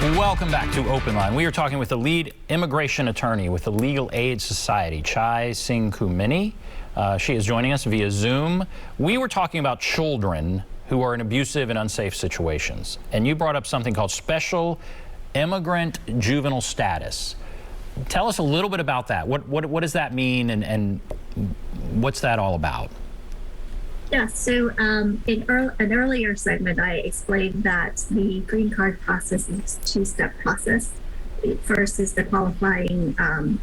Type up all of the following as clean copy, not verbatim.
Welcome back to OpenLine. We are talking with the lead immigration attorney with the Legal Aid Society, Chay Sengkhounmany. She is joining us via Zoom. We were talking about children who are in abusive and unsafe situations, and you brought up something called special immigrant juvenile status. Tell us a little bit about that. What does that mean, and what's that all about? Yeah, so in an earlier segment, I explained that the green card process is a two-step process. First is the qualifying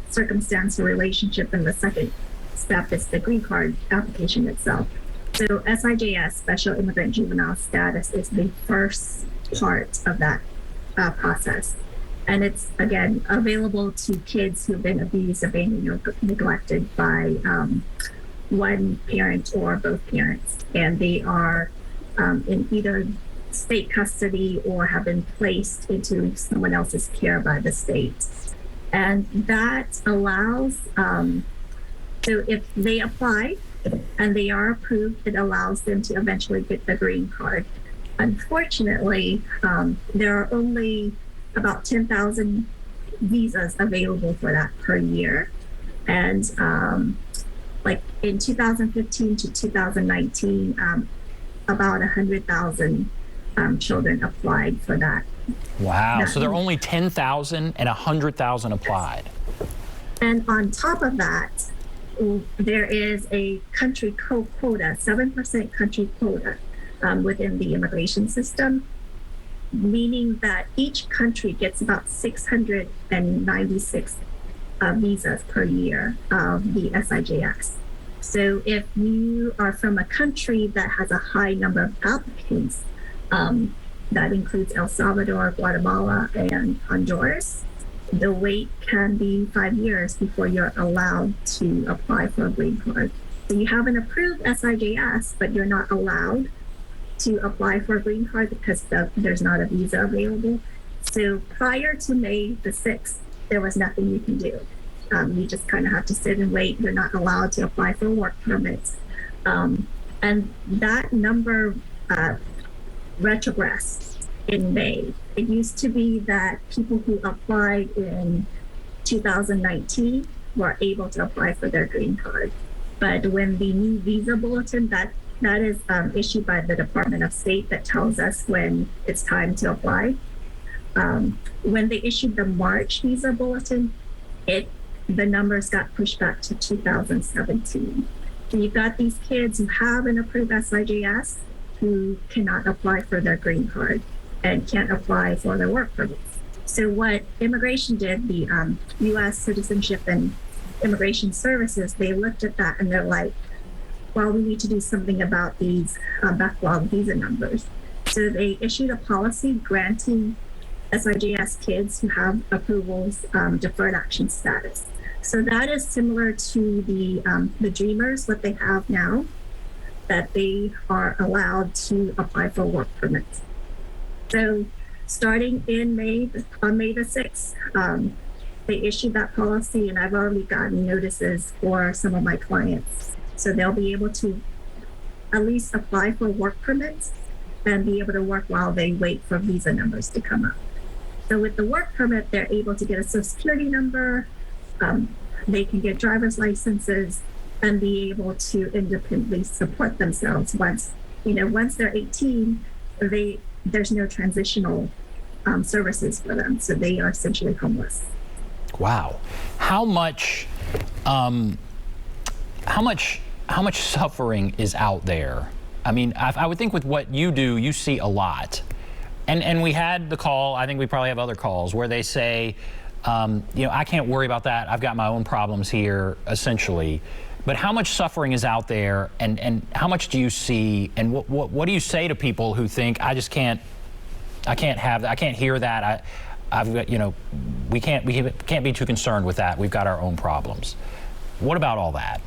circumstance or relationship, and the second step is the green card application itself. So SIJS, Special Immigrant Juvenile Status, is the first part of that process. And it's, again, available to kids who've been abused, abandoned, or neglected by one parent or both parents, and they are in either state custody or have been placed into someone else's care by the state. And that allows, so if they apply and they are approved, it allows them to eventually get the green card. Unfortunately, there are only about 10,000 visas available for that per year. And like in 2015 to 2019, about 100,000 children applied for that. Wow, so there are only 10,000 and 100,000 applied. And on top of that, there is a country quota, 7% country quota within the immigration system, meaning that each country gets about 696 visas per year of the SIJS. So if you are from a country that has a high number of applicants, that includes El Salvador, Guatemala, and Honduras, the wait can be 5 years before you're allowed to apply for a green card. So you have an approved SIJS, but you're not allowed to apply for a green card because there's not a visa available. So prior to May the 6th, there was nothing you can do. You just kind of have to sit and wait. You're not allowed to apply for work permits. And that number retrogressed in May. It used to be that people who applied in 2019 were able to apply for their green card. But when the new visa bulletin, that is issued by the Department of State that tells us when it's time to apply. When they issued the March visa bulletin, the numbers got pushed back to 2017. So you've got these kids who have an approved SIJS who cannot apply for their green card and can't apply for their work permits. So what immigration did, the U.S. Citizenship and Immigration Services, they looked at that and they're like, well, we need to do something about these backlog visa numbers. So they issued a policy granting SIJS kids who have approvals deferred action status. So that is similar to the Dreamers, what they have now, that they are allowed to apply for work permits. So starting in May, on May the 6th, they issued that policy, and I've already gotten notices for some of my clients. So they'll be able to at least apply for work permits and be able to work while they wait for visa numbers to come up. So with the work permit, they're able to get a Social Security number, they can get driver's licenses, and be able to independently support themselves. Once they're 18, there's no transitional services for them, so they are essentially homeless. Wow, how much suffering is out there? I mean, I would think with what you do, you see a lot. And we had the call, I think we probably have other calls, where they say, I can't worry about that. I've got my own problems here, essentially. But how much suffering is out there, and how much do you see, and what do you say to people who think, I can't have that, I can't hear that, I've got, we can't be too concerned with that. We've got our own problems. What about all that?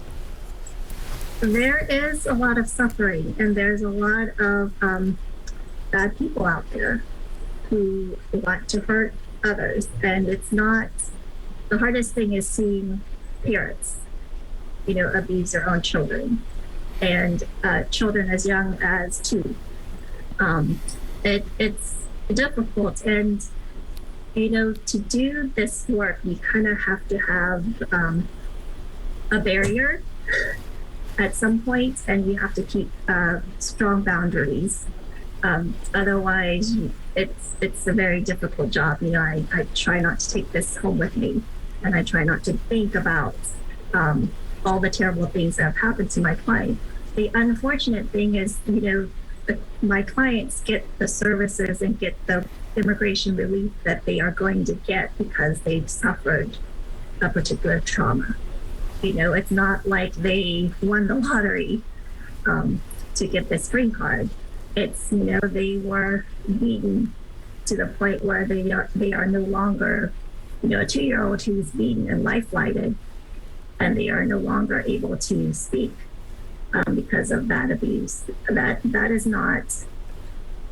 There is a lot of suffering, and there's a lot of bad people out there who want to hurt others. And it's not, the hardest thing is seeing parents, abuse their own children, and children as young as 2. It's difficult. And To do this work, you kind of have to have a barrier at some point, and you have to keep strong boundaries. Otherwise, it's a very difficult job. I try not to take this home with me, and I try not to think about all the terrible things that have happened to my client. The unfortunate thing is, my clients get the services and get the immigration relief that they are going to get because they've suffered a particular trauma. It's not like they won the lottery to get this green card. It's, they were beaten to the point where they are no longer, a 2-year-old who's beaten and life-flighted, and they are no longer able to speak because of that abuse. That is not,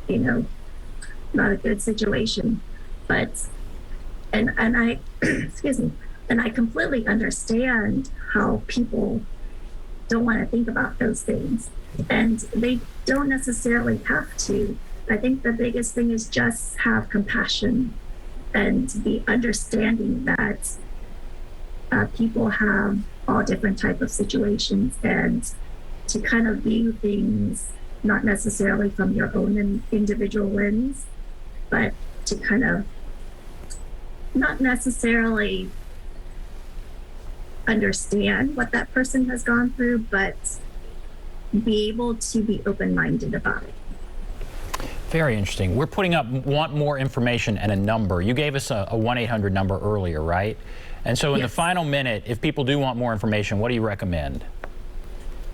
not a good situation. But, and I, excuse me, and I completely understand how people don't want to think about those things. And they don't necessarily have to. I think the biggest thing is just have compassion and be understanding that people have all different type of situations, and to kind of view things not necessarily from your own individual lens, but to kind of not necessarily understand what that person has gone through, but be able to be open-minded about it. Very interesting. We're putting up, want more information and a number. You gave us a 1-800 number earlier, right? And so in the final minute, if people do want more information, what do you recommend?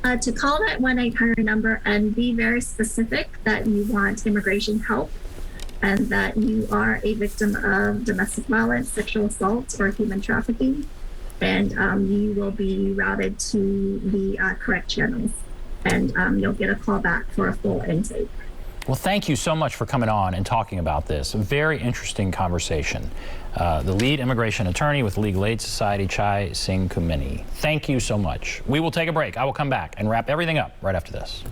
To call that 1-800 number and be very specific that you want immigration help and that you are a victim of domestic violence, sexual assault, or human trafficking. And you will be routed to the correct channels, and you'll get a call back for a full intake. Well, thank you so much for coming on and talking about this. A very interesting conversation. The lead immigration attorney with the Legal Aid Society, Chay Sengkhounmany. Thank you so much. We will take a break. I will come back and wrap everything up right after this.